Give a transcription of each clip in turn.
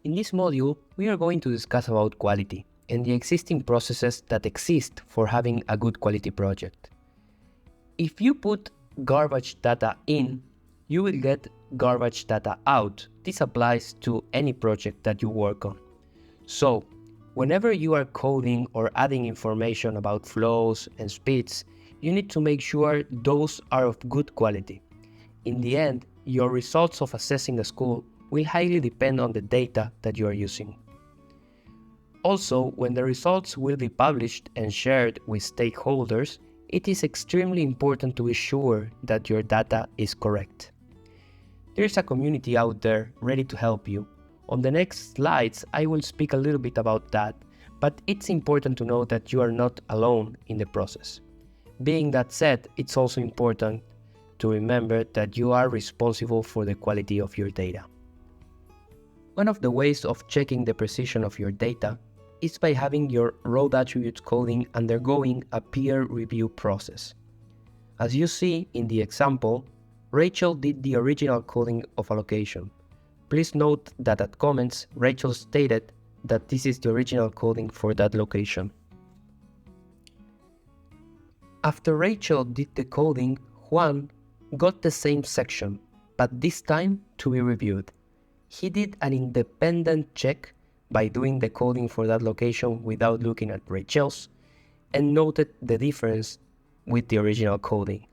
In this module, we are going to discuss about quality and the existing processes that exist for having a good quality project. If you put garbage data in, you will get garbage data out. This applies to any project that you work on. So, whenever you are coding or adding information about flows and speeds, you need to make sure those are of good quality. In the end, your results of assessing a school will highly depend on the data that you are using. Also, when the results will be published and shared with stakeholders, it is extremely important to be sure that your data is correct. There is a community out there ready to help you. On the next slides, I will speak a little bit about that, but it's important to know that you are not alone in the process. Being that said, it's also important to remember that you are responsible for the quality of your data. One of the ways of checking the precision of your data is by having your raw attributes coding undergoing a peer review process. As you see in the example, Rachel did the original coding of a location. Please note that at comments, Rachel stated that this is the original coding for that location. After Rachel did the coding, Juan got the same section, but this time to be reviewed. He did an independent check by doing the coding for that location without looking at Rachel's, and noted the difference with the original coding.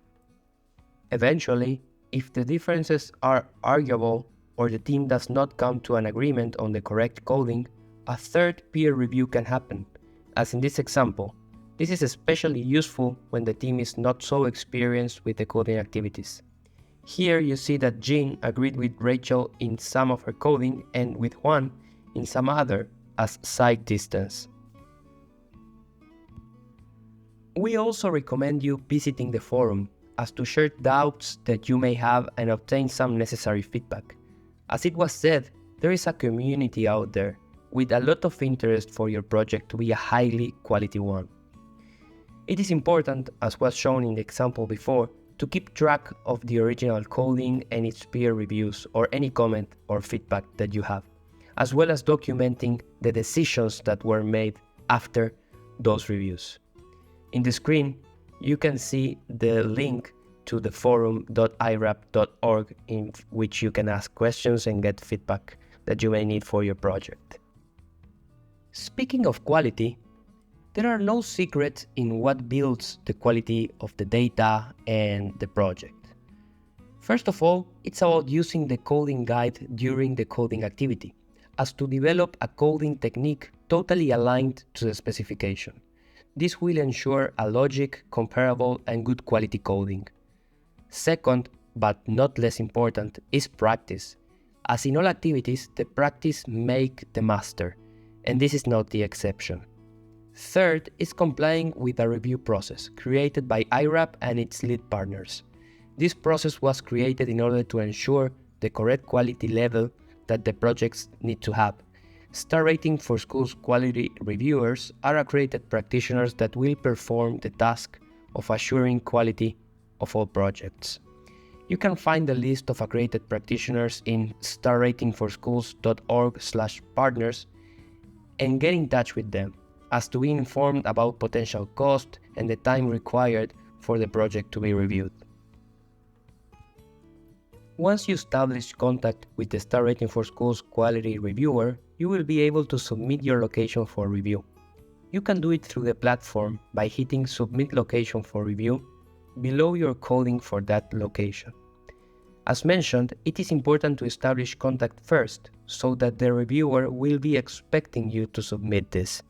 Eventually, if the differences are arguable or the team does not come to an agreement on the correct coding, a third peer review can happen, as in this example. This is especially useful when the team is not so experienced with the coding activities. Here you see that Jean agreed with Rachel in some of her coding and with Juan in some other as sight distance. We also recommend you visiting the forum as to share doubts that you may have and obtain some necessary feedback. As it was said, there is a community out there with a lot of interest for your project to be a highly quality one. It is important, as was shown in the example before, to keep track of the original coding and its peer reviews or any comment or feedback that you have, as well as documenting the decisions that were made after those reviews. In the screen, you can see the link to the forum.irap.org in which you can ask questions and get feedback that you may need for your project. Speaking of quality, there are no secrets in what builds the quality of the data and the project. First of all, it's about using the coding guide during the coding activity, as to develop a coding technique totally aligned to the specification. This will ensure a logic, comparable, and good quality coding. Second, but not less important, is practice. As in all activities, the practice makes the master, and this is not the exception. Third is complying with a review process created by IRAP and its lead partners. This process was created in order to ensure the correct quality level that the projects need to have. Star rating for schools quality reviewers are accredited practitioners that will perform the task of assuring quality of all projects. You can find the list of accredited practitioners in starratingforschools.org/partners and get in touch with them, as to be informed about potential cost and the time required for the project to be reviewed. Once you establish contact with the Star Rating for Schools quality reviewer, you will be able to submit your location for review. You can do it through the platform by hitting Submit Location for Review below your coding for that location. As mentioned, it is important to establish contact first, so that the reviewer will be expecting you to submit this.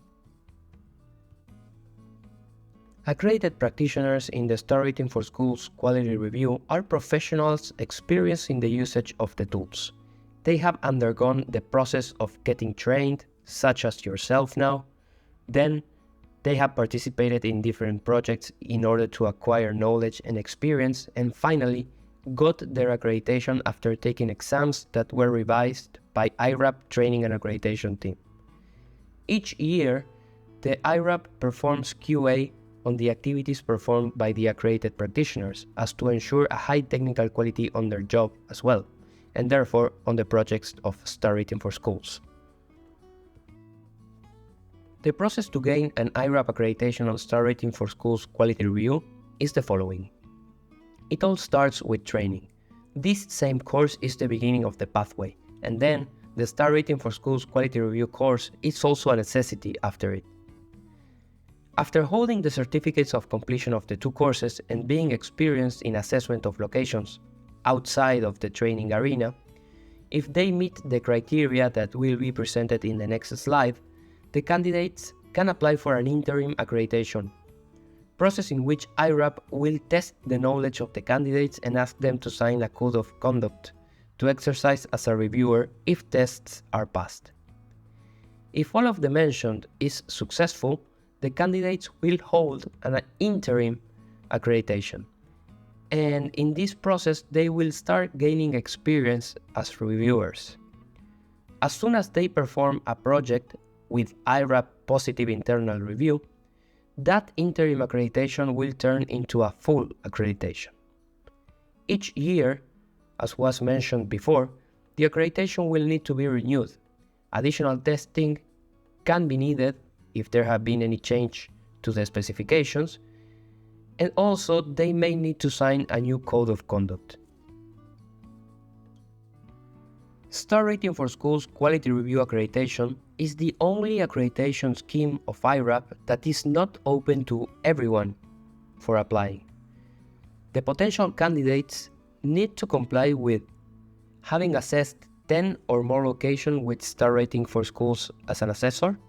Accredited practitioners in the Star Rating for Schools quality review are professionals experienced in the usage of the tools. They have undergone the process of getting trained, such as yourself now. Then, they have participated in different projects in order to acquire knowledge and experience, and finally, got their accreditation after taking exams that were revised by IRAP Training and Accreditation Team. Each year, the IRAP performs QA on the activities performed by the accredited practitioners as to ensure a high technical quality on their job as well, and therefore on the projects of Star Rating for Schools. The process to gain an IRAP accreditation on Star Rating for Schools Quality Review is the following. It all starts with training. This same course is the beginning of the pathway, and then the Star Rating for Schools Quality Review course is also a necessity after it. After holding the certificates of completion of the two courses and being experienced in assessment of locations outside of the training arena, if they meet the criteria that will be presented in the next slide, the candidates can apply for an interim accreditation, process in which IRAP will test the knowledge of the candidates and ask them to sign a code of conduct to exercise as a reviewer if tests are passed. If all of the mentioned is successful, the candidates will hold an interim accreditation. And in this process, they will start gaining experience as reviewers. As soon as they perform a project with IRAP positive internal review, that interim accreditation will turn into a full accreditation. Each year, as was mentioned before, the accreditation will need to be renewed. Additional testing can be needed if there have been any change to the specifications, and also they may need to sign a new code of conduct. Star Rating for Schools Quality Review Accreditation is the only accreditation scheme of IRAP that is not open to everyone for applying. The potential candidates need to comply with having assessed 10 or more locations with Star Rating for Schools as an assessor,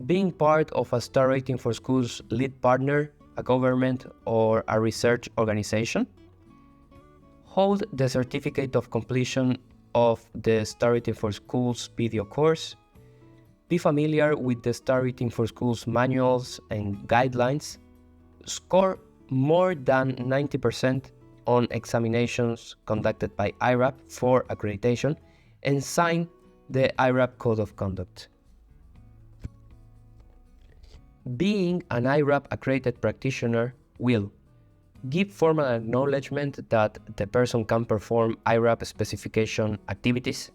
being part of a Star Rating for Schools lead partner, a government or a research organization, hold the certificate of completion of the Star Rating for Schools video course, be familiar with the Star Rating for Schools manuals and guidelines, score more than 90% on examinations conducted by IRAP for accreditation, and sign the IRAP Code of Conduct. Being an IRAP accredited practitioner will give formal acknowledgement that the person can perform IRAP specification activities,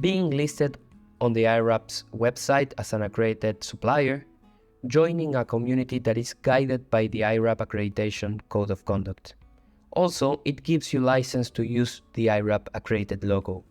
being listed on the IRAP's website as an accredited supplier, joining a community that is guided by the IRAP Accreditation Code of Conduct. Also, it gives you license to use the IRAP accredited logo.